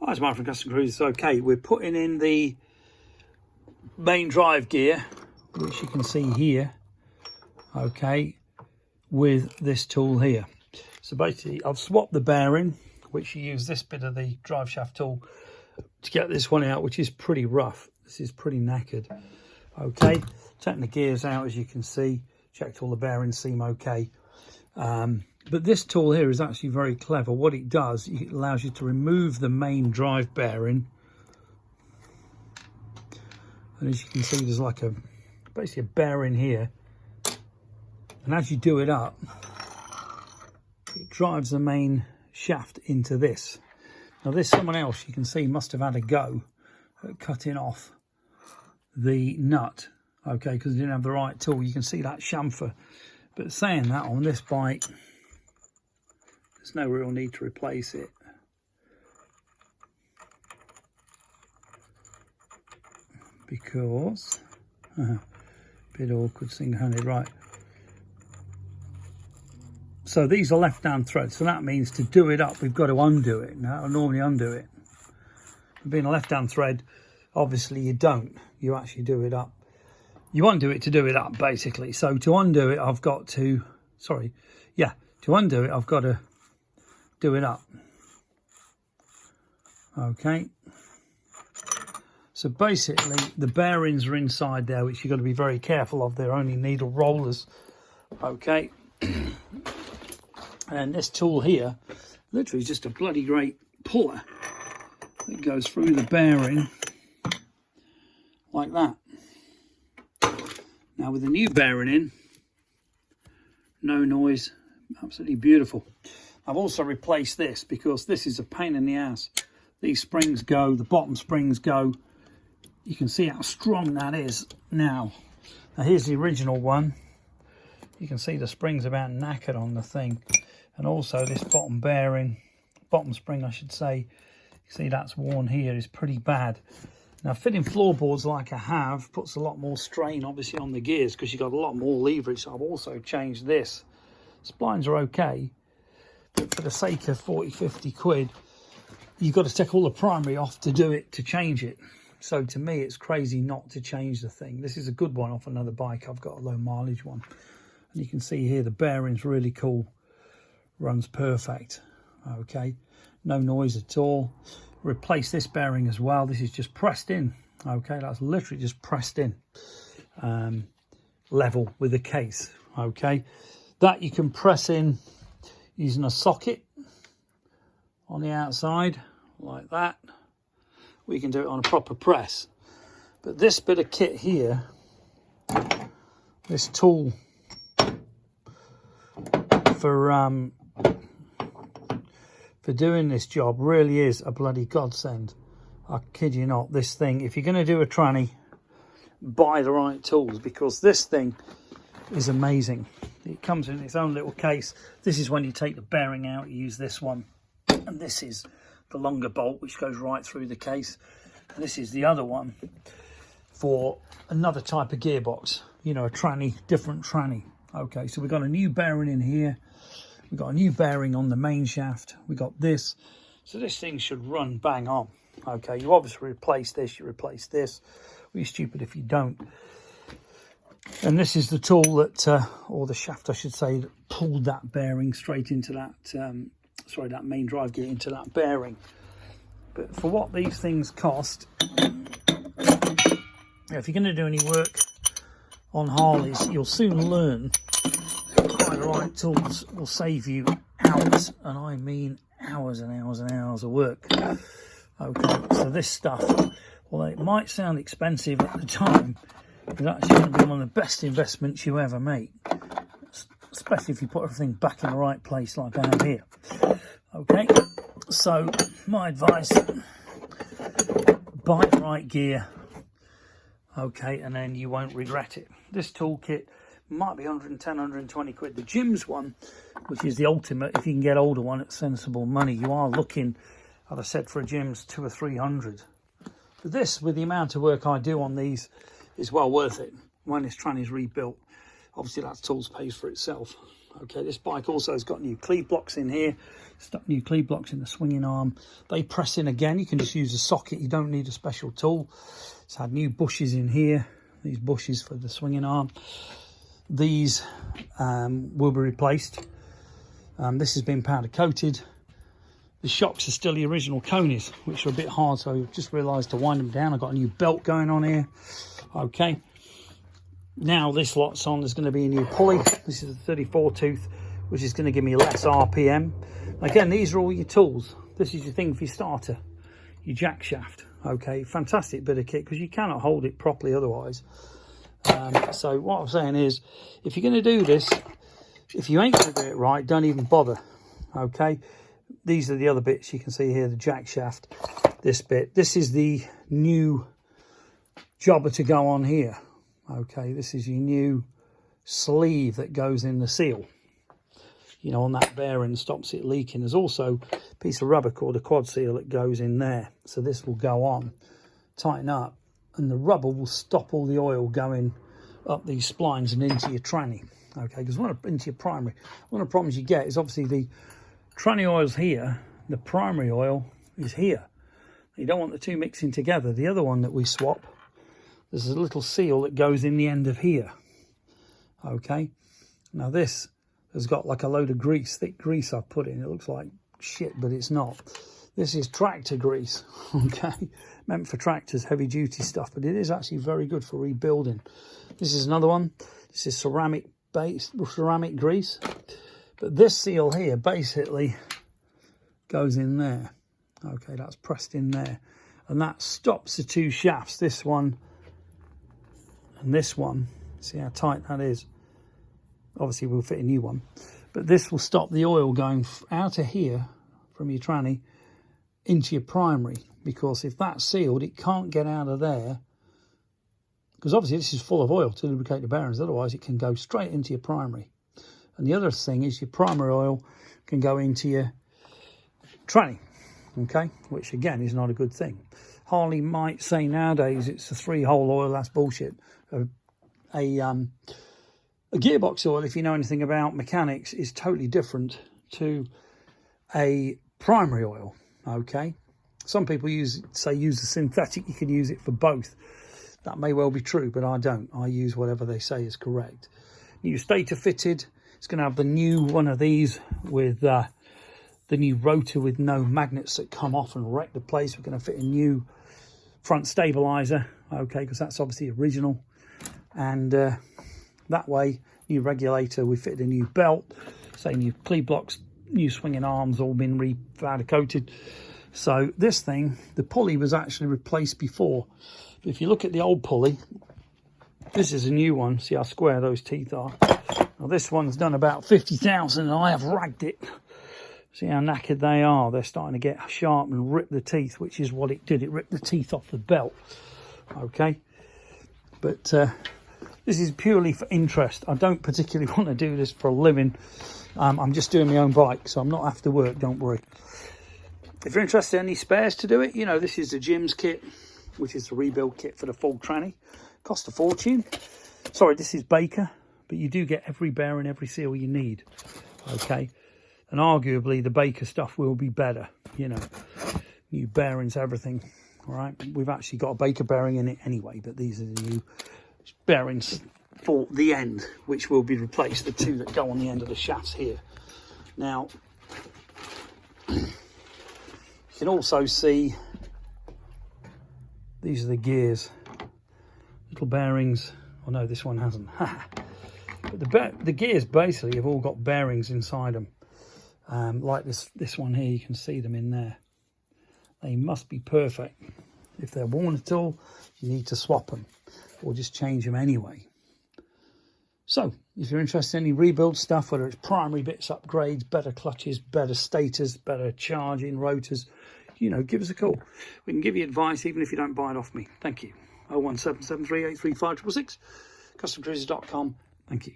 Hi, it's Mark from Custom Cruisers. Okay, we're putting in the main drive gear, which you can see here, okay, with this tool here. So basically, I've swapped the bearing, which you use this bit of the drive shaft tool to get this one out, which is pretty rough. This is pretty knackered. Okay, taking the gears out, as you can see, checked all the bearings seem okay. But this tool here is actually very clever. What it does, it allows you to remove the main drive bearing. And as you can see, there's like basically a bearing here. And as you do it up, it drives the main shaft into this. Now this, someone else you can see must have had a go at cutting off the nut, okay, because they didn't have the right tool. You can see that chamfer. But saying that, on this bike, there's no real need to replace it. Because, bit awkward single-handed, right. So these are left-hand threads, so that means to do it up, we've got to undo it. Now, I normally undo it. Being a left-hand thread, obviously you don't. You actually do it up. You undo it to do it up, basically. So to undo it, I've got to, to undo it, I've got to do it up. Okay. So basically, the bearings are inside there, which you've got to be very careful of. They're only needle rollers. Okay. And this tool here, literally is just a bloody great puller that goes through the bearing like that. Now with the new bearing in, no noise, absolutely beautiful. I've also replaced this because this is a pain in the ass. These springs go, the bottom springs go. You can see how strong that is now. Now here's the original one. You can see the spring's about knackered on the thing. And also this bottom bearing, bottom spring I should say, you see that's worn here, is pretty bad. Now fitting floorboards like I have puts a lot more strain obviously on the gears because you've got a lot more leverage. So I've also changed this. Splines are okay, but for the sake of 40-50 quid, you've got to take all the primary off to do it, to change it. So to me, it's crazy not to change the thing. This is a good one off another bike. I've got a low mileage one. And you can see here, the bearing's really cool. Runs perfect. Okay. No noise at all. Replace this bearing as well. This is just pressed in. Okay. That's literally just pressed in. Level with the case. Okay. That you can press in using a socket on the outside like that. We can do it on a proper press. But this bit of kit here, this tool for doing this job really is a bloody godsend. I kid you not. This thing, if you're going to do a tranny, buy the right tools because this thing is amazing. It comes in its own little case. This is when you take the bearing out, you use this one. And this is the longer bolt, which goes right through the case. And this is the other one for another type of gearbox. You know, a tranny, different tranny. Okay, so we've got a new bearing in here. We've got a new bearing on the main shaft. We got this. So this thing should run bang on. Okay, you obviously replace this, you replace this. Well, you're stupid if you don't. And this is the tool that, or the shaft I should say, that pulled that bearing straight into that, that main drive gear into that bearing. But for what these things cost, if you're going to do any work on Harleys, you'll soon learn that the right tools will save you hours, and I mean hours and hours and hours of work. Okay, so this stuff, well, it might sound expensive at the time, it's actually going to be one of the best investments you ever make, especially if you put everything back in the right place like I have here. Okay, so my advice, buy the right gear, okay, and then you won't regret it. This toolkit might be 110, 120 quid. The Jim's one, which is the ultimate, if you can get older one at sensible money, you are looking, as I said, for a Jim's 200 or 300. But this, with the amount of work I do on these, is well worth it. When this tranny's rebuilt, obviously that tools pays for itself. Okay, this bike also has got new cleat blocks in here. Stuck new cleat blocks in the swinging arm. They press in again. You can just use a socket. You don't need a special tool. It's had new bushes in here. These bushes for the swinging arm. These will be replaced. This has been powder coated. The shocks are still the original conies, which are a bit hard, so I've just realised to wind them down. I've got a new belt going on here. Okay. Now this lot's on, there's going to be a new pulley. This is a 34 tooth, which is going to give me less RPM. Again, these are all your tools. This is your thing for your starter, your jack shaft. Okay, fantastic bit of kit, because you cannot hold it properly otherwise. So what I'm saying is, if you're going to do this, if you ain't going to do it right, don't even bother. Okay, these are the other bits you can see here, the jack shaft, this bit. This is the new jobber to go on here. Okay, this is your new sleeve that goes in the seal, you know, on that bearing, stops it leaking. There's also a piece of rubber called a quad seal that goes in there. So this will go on, tighten up, and the rubber will stop all the oil going up these splines and into your tranny. Okay, because into your primary. One of the problems you get is obviously the tranny oil's here, the primary oil is here. You don't want the two mixing together. The other one that we swap, there's a little seal that goes in the end of here. Okay, now this has got like a load of grease, thick grease I've put in. It looks like shit, but it's not. This is tractor grease, okay, meant for tractors, heavy duty stuff, but it is actually very good for rebuilding. This is another one. This is ceramic grease, but this seal here basically goes in there. Okay, that's pressed in there, and that stops the two shafts, this one and this one. See how tight that is? Obviously we'll fit a new one, but this will stop the oil going out of here from your tranny into your primary, because if that's sealed, it can't get out of there, because obviously this is full of oil to lubricate the bearings, otherwise it can go straight into your primary. And the other thing is your primary oil can go into your tranny, okay, which again is not a good thing. Harley might say nowadays it's a 3-hole oil. That's bullshit. A gearbox oil, if you know anything about mechanics, is totally different to a primary oil. Okay, some people say use a synthetic. You can use it for both. That may well be true, but I don't. I use whatever they say is correct. New stator fitted. It's going to have the new one of these with the new rotor with no magnets that come off and wreck the place. We're going to fit a new front stabilizer, okay, because that's obviously original. And that way, new regulator, we fitted a new belt, say new cleat blocks, new swinging arms, all been powder coated. So this thing, the pulley was actually replaced before. If you look at the old pulley, this is a new one. See how square those teeth are? Now this one's done about 50,000 and I have ragged it. See how knackered they are? They're starting to get sharp and rip the teeth, which is what it did. It ripped the teeth off the belt. Okay. But this is purely for interest. I don't particularly want to do this for a living. I'm just doing my own bike, so I'm not after work, don't worry. If you're interested in any spares to do it, you know, this is the Jim's kit, which is the rebuild kit for the full tranny. Cost a fortune. Sorry, this is Baker, but you do get every bearing, every seal you need. Okay. And arguably the Baker stuff will be better, you know, new bearings, everything. All right, we've actually got a Baker bearing in it anyway, but these are the new bearings for the end, which will be replaced, the two that go on the end of the shafts here. Now, you can also see these are the gears, little bearings. Oh no, this one hasn't. But the gears basically have all got bearings inside them. Like this one here, you can see them in there. They must be perfect. If they're worn at all, you need to swap them or just change them anyway. So if you're interested in any rebuild stuff, whether it's primary bits, upgrades, better clutches, better stators, better charging, rotors, you know, give us a call. We can give you advice even if you don't buy it off me. Thank you. 01773835666, customcruisers.com. Thank you.